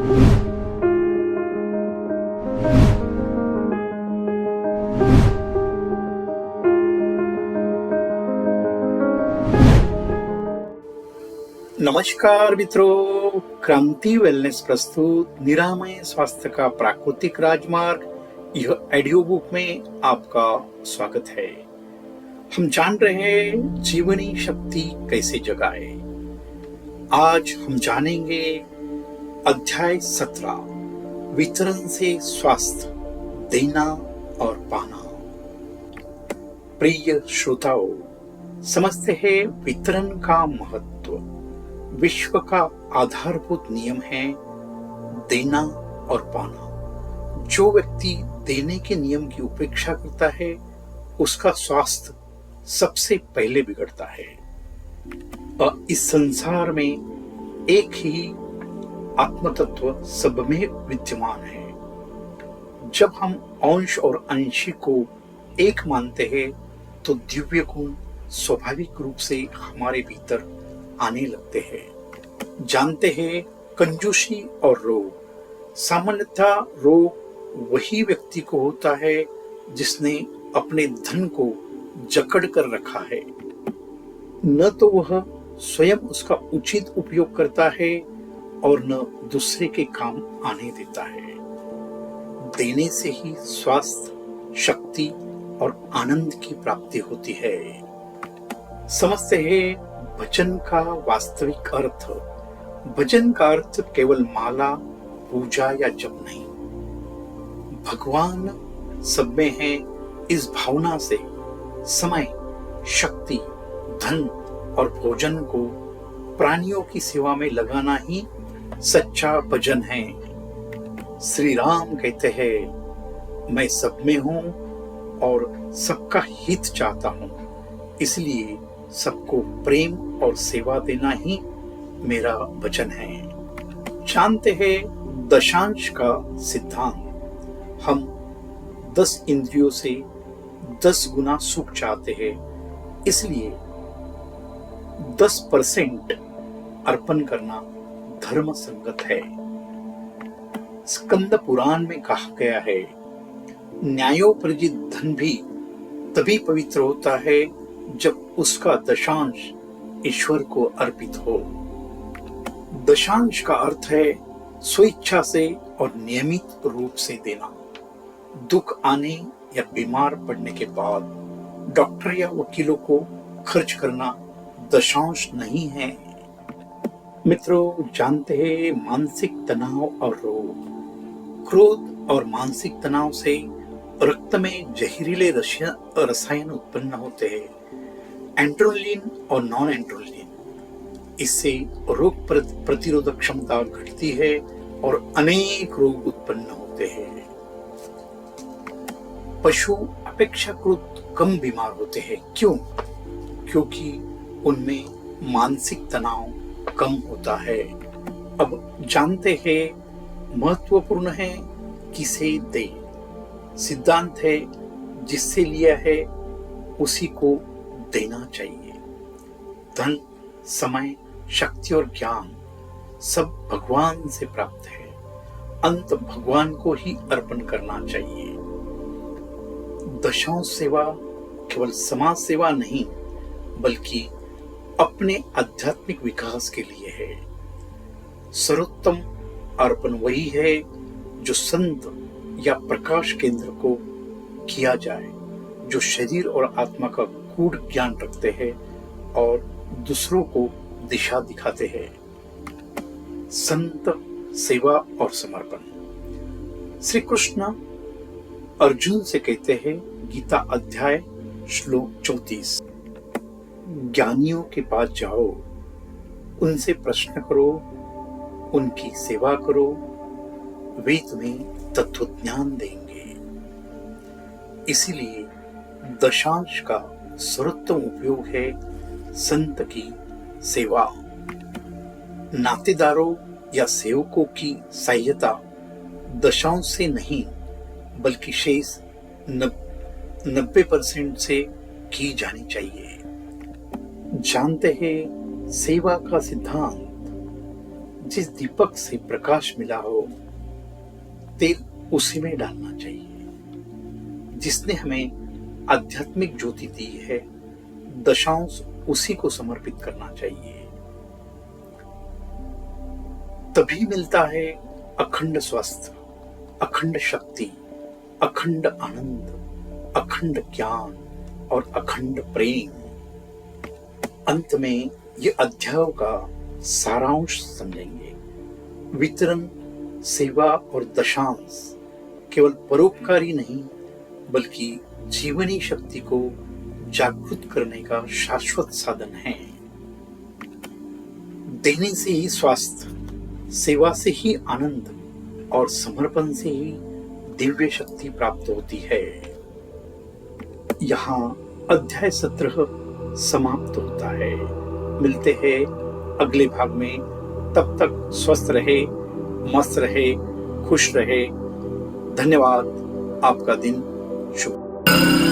नमस्कार मित्रों, क्रांति वेलनेस प्रस्तुत निरामय स्वास्थ्य का प्राकृतिक राजमार्ग यह ऑडियो बुक में आपका स्वागत है। हम जान रहे हैं जीवनी शक्ति कैसे जगाए। आज हम जानेंगे अध्याय 17 वितरण से स्वास्थ्य, देना और पाना। प्रिय श्रोताओ, समझते हैं वितरण का महत्व। विश्व का आधारभूत नियम है देना और पाना। जो व्यक्ति देने के नियम की उपेक्षा करता है उसका स्वास्थ्य सबसे पहले बिगड़ता है। और इस संसार में एक ही आत्मतत्व सब में विद्यमान है। जब हम अंश और अंशी को एक मानते हैं तो दिव्य गुण स्वाभाविक रूप से हमारे भीतर आने लगते हैं। जानते हैं कंजूसी और रोग। सामान्यतः रोग वही व्यक्ति को होता है जिसने अपने धन को जकड़ कर रखा है, न तो वह स्वयं उसका उचित उपयोग करता है और न दूसरे के काम आने देता है। देने से ही स्वास्थ्य, शक्ति और आनंद की प्राप्ति होती है। समझते हैं भजन का वास्तविक अर्थ। भजन का अर्थ केवल माला, पूजा या जप नहीं। भगवान सब में है। इस भावना से समय, शक्ति, धन और भोजन को प्राणियों की सेवा में लगाना ही सच्चा भजन है। श्री राम कहते हैं, मैं सब में हूं और सबका हित चाहता हूं, इसलिए सबको प्रेम और सेवा देना ही मेरा वचन है। जानते हैं दशांश का सिद्धांत। हम 10 इंद्रियों से 10 गुना सुख चाहते हैं, इसलिए 10% अर्पण करना धर्म संगत है। स्कंद पुराण में कहा गया है, न्यायोपरित धन भी तभी पवित्र होता है जब उसका दशांश ईश्वर को अर्पित हो। दशांश का अर्थ है स्वेच्छा से और नियमित रूप से देना। दुख आने या बीमार पड़ने के बाद डॉक्टर या वकीलों को खर्च करना दशांश नहीं है। मित्रों, जानते हैं मानसिक तनाव और रोग। क्रोध और मानसिक तनाव से रक्त में जहरीले रसायन उत्पन्न होते हैं, एंड्रोलिन और नॉन एंड्रोलिन। इससे रोग प्रतिरोधक क्षमता घटती है और अनेक रोग उत्पन्न होते हैं। पशु अपेक्षाकृत कम बीमार होते हैं। क्यों? क्योंकि उनमें मानसिक तनाव कम होता है। अब जानते हैं महत्वपूर्ण है किसे दे। सिद्धांत है जिससे लिया है उसी को देना चाहिए। धन, समय, शक्ति और ज्ञान सब भगवान से प्राप्त है। अंत भगवान को ही अर्पण करना चाहिए। दशांश सेवा केवल समाज सेवा नहीं बल्कि अपने आध्यात्मिक विकास के लिए है। सर्वोत्तम अर्पण वही है जो संत या प्रकाश केंद्र को किया जाए, जो शरीर और आत्मा का गूढ़ ज्ञान रखते हैं और दूसरों को दिशा दिखाते हैं। संत, सेवा और समर्पण। श्री कृष्ण अर्जुन से कहते हैं, गीता अध्याय श्लोक 34, ज्ञानियों के पास जाओ, उनसे प्रश्न करो, उनकी सेवा करो, वे तुम्हें तत्व ज्ञान देंगे। इसीलिए दशांश का सर्वोत्तम उपयोग है संत की सेवा। नातेदारों या सेवकों की सहायता दशांश से नहीं बल्कि शेष 90% से की जानी चाहिए। जानते हैं सेवा का सिद्धांत। जिस दीपक से प्रकाश मिला हो तेल उसी में डालना चाहिए। जिसने हमें आध्यात्मिक ज्योति दी है दशांश उसी को समर्पित करना चाहिए। तभी मिलता है अखंड स्वास्थ्य, अखंड शक्ति, अखंड आनंद, अखंड ज्ञान और अखंड प्रेम। अंत में ये अध्यायों का सारांश समझेंगे। वितरण, सेवा और दशांश केवल परोपकारी नहीं बल्कि जीवनी शक्ति को जागृत करने का शाश्वत साधन है। देने से ही स्वास्थ्य, सेवा से ही आनंद और समर्पण से ही दिव्य शक्ति प्राप्त होती है। यहाँ अध्याय 17 समाप्त होता है। मिलते हैं अगले भाग में। तब तक स्वस्थ रहे, मस्त रहे, खुश रहे। धन्यवाद। आपका दिन शुभ।